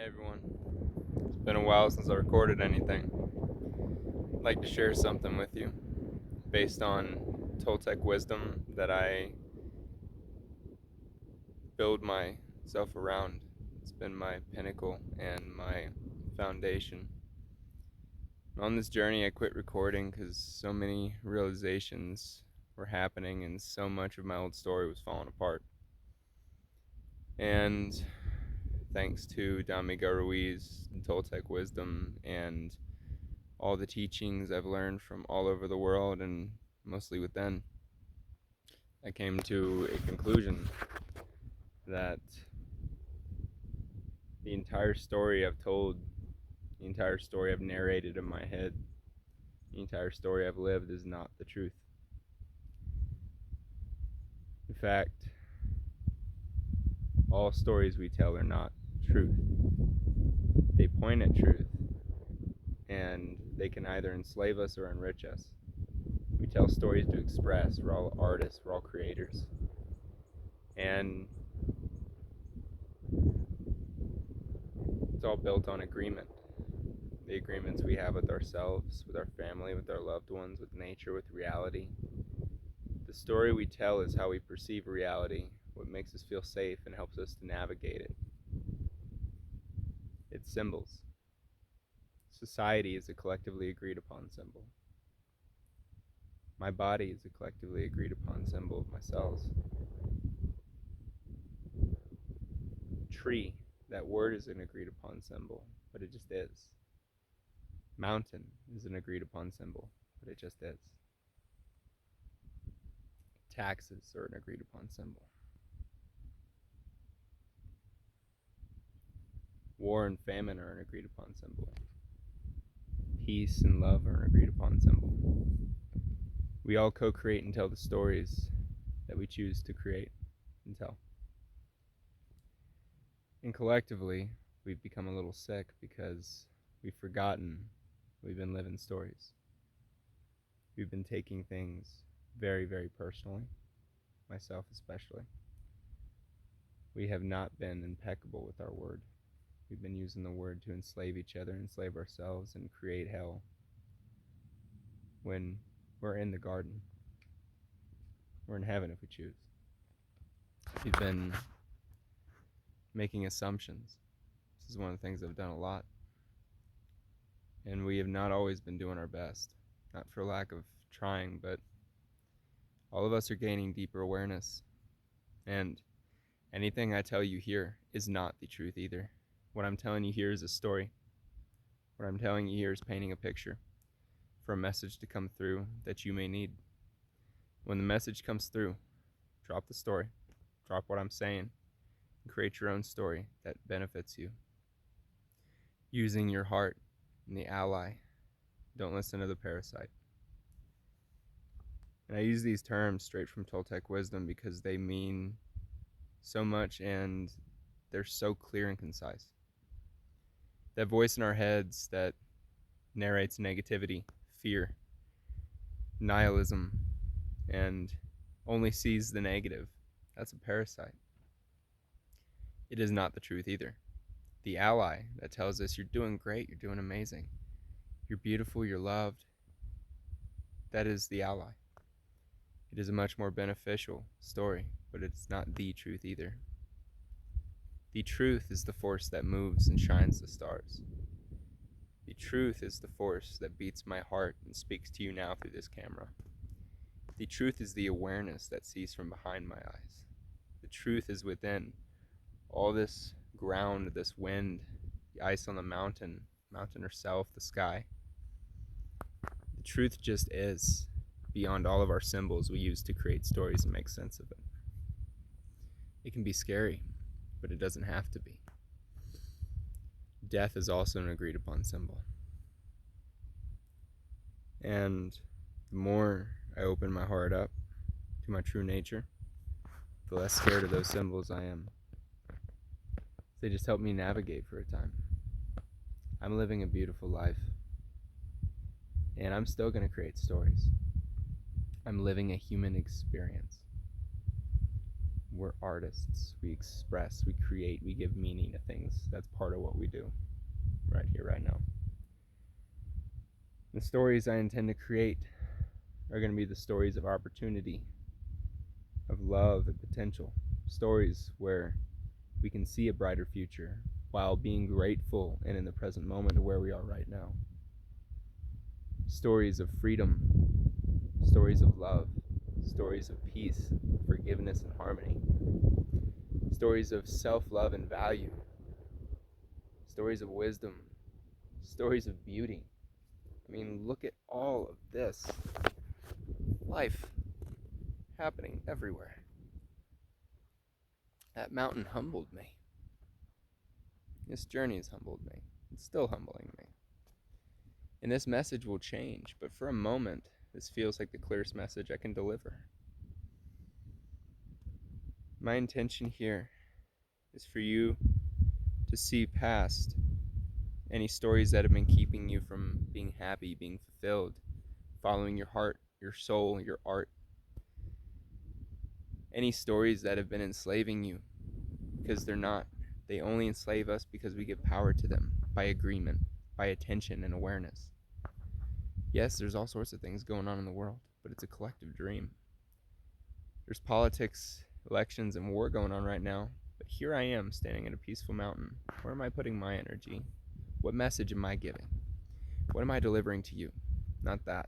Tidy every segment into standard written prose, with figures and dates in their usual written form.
Hey everyone, it's been a while since I recorded anything. I'd like to share something with you based on Toltec wisdom that I build myself around. It's been my pinnacle and my foundation. On this journey, I quit recording because so many realizations were happening and so much of my old story was falling apart. And thanks to Damigo Ruiz, Toltec wisdom, and all the teachings I've learned from all over the world and mostly within, I came to a conclusion that the entire story I've told, the entire story I've narrated in my head, the entire story I've lived is not the truth. In fact, all stories we tell are not truth. They point at truth, and they can either enslave us or enrich us. We tell stories to express. We're all artists, we're all creators. And it's all built on agreement. The agreements we have with ourselves, with our family, with our loved ones, with nature, with reality. The story we tell is how we perceive reality, what makes us feel safe and helps us to navigate it. It's symbols. Society is a collectively agreed upon symbol. My body is a collectively agreed upon symbol of my cells. Tree, that word is an agreed upon symbol, but it just is. Mountain is an agreed upon symbol, but it just is. Taxes are an agreed upon symbol. War and famine are an agreed upon symbol. Peace and love are an agreed upon symbol. We all co-create and tell the stories that we choose to create and tell. And collectively, we've become a little sick because we've forgotten we've been living stories. We've been taking things very, very personally, myself especially. We have not been impeccable with our word. We've been using the word to enslave each other, enslave ourselves, and create hell when we're in the garden. We're in heaven if we choose. We've been making assumptions. This is one of the things I've done a lot. And we have not always been doing our best. Not for lack of trying, but all of us are gaining deeper awareness. And anything I tell you here is not the truth either. What I'm telling you here is a story. What I'm telling you here is painting a picture for a message to come through that you may need. When the message comes through, drop the story, drop what I'm saying, and create your own story that benefits you. Using your heart and the ally. Don't listen to the parasite. And I use these terms straight from Toltec wisdom because they mean so much and they're so clear and concise. That voice in our heads that narrates negativity, fear, nihilism, and only sees the negative, that's a parasite. It is not the truth either. The ally that tells us you're doing great, you're doing amazing, you're beautiful, you're loved, that is the ally. It is a much more beneficial story, but it's not the truth either. The truth is the force that moves and shines the stars. The truth is the force that beats my heart and speaks to you now through this camera. The truth is the awareness that sees from behind my eyes. The truth is within all this ground, this wind, the ice on the mountain herself, the sky. The truth just is beyond all of our symbols we use to create stories and make sense of it. It can be scary, but it doesn't have to be. Death is also an agreed upon symbol. And the more I open my heart up to my true nature, the less scared of those symbols I am. They just help me navigate for a time. I'm living a beautiful life, and I'm still going to create stories. I'm living a human experience. We're artists. We express, we create, we give meaning to things. That's part of what we do right here, right now. The stories I intend to create are going to be the stories of opportunity, of love and potential. Stories where we can see a brighter future while being grateful and in the present moment of where we are right now. Stories of freedom, stories of love, stories of peace, forgiveness, and harmony. Stories of self-love and value. Stories of wisdom. Stories of beauty. I mean, look at all of this. Life happening everywhere. That mountain humbled me. This journey has humbled me. It's still humbling me. And this message will change, but for a moment, this feels like the clearest message I can deliver. My intention here is for you to see past any stories that have been keeping you from being happy, being fulfilled, following your heart, your soul, your art. Any stories that have been enslaving you, because they're not. They only enslave us because we give power to them by agreement, by attention and awareness. Yes, there's all sorts of things going on in the world, but it's a collective dream. There's politics, elections, and war going on right now, but here I am standing at a peaceful mountain. Where am I putting my energy? What message am I giving? What am I delivering to you? Not that.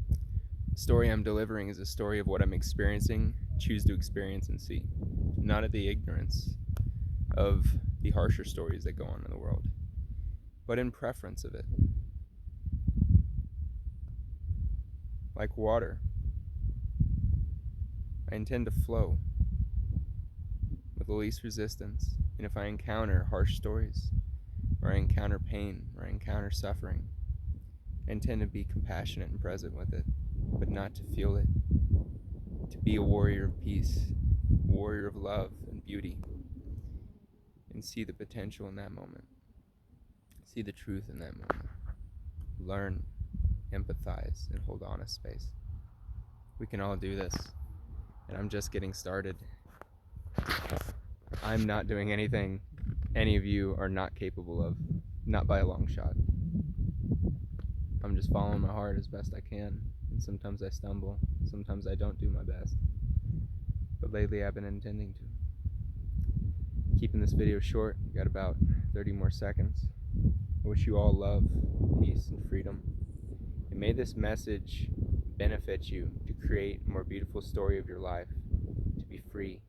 The story I'm delivering is a story of what I'm experiencing, choose to experience and see. Not of the ignorance of the harsher stories that go on in the world, but in preference of it. Like water, I intend to flow with the least resistance, and if I encounter harsh stories, or I encounter pain, or I encounter suffering, I intend to be compassionate and present with it, but not to feel it. To be a warrior of peace, a warrior of love and beauty, and see the potential in that moment. See the truth in that moment. Learn, empathize, and hold honest space. We can all do this, and I'm just getting started. I'm not doing anything any of you are not capable of, not by a long shot. I'm just following my heart as best I can, and sometimes I stumble, sometimes I don't do my best, but lately I've been intending to. Keeping this video short, got about 30 more seconds. I wish you all love, peace, and freedom, and may this message benefit you to create a more beautiful story of your life, to be free,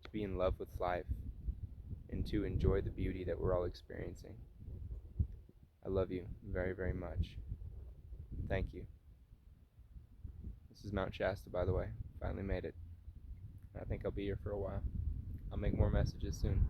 to be in love with life, and to enjoy the beauty that we're all experiencing. I love you very, very much. Thank you. This is Mount Shasta, by the way. Finally made it. I think I'll be here for a while. I'll make more messages soon.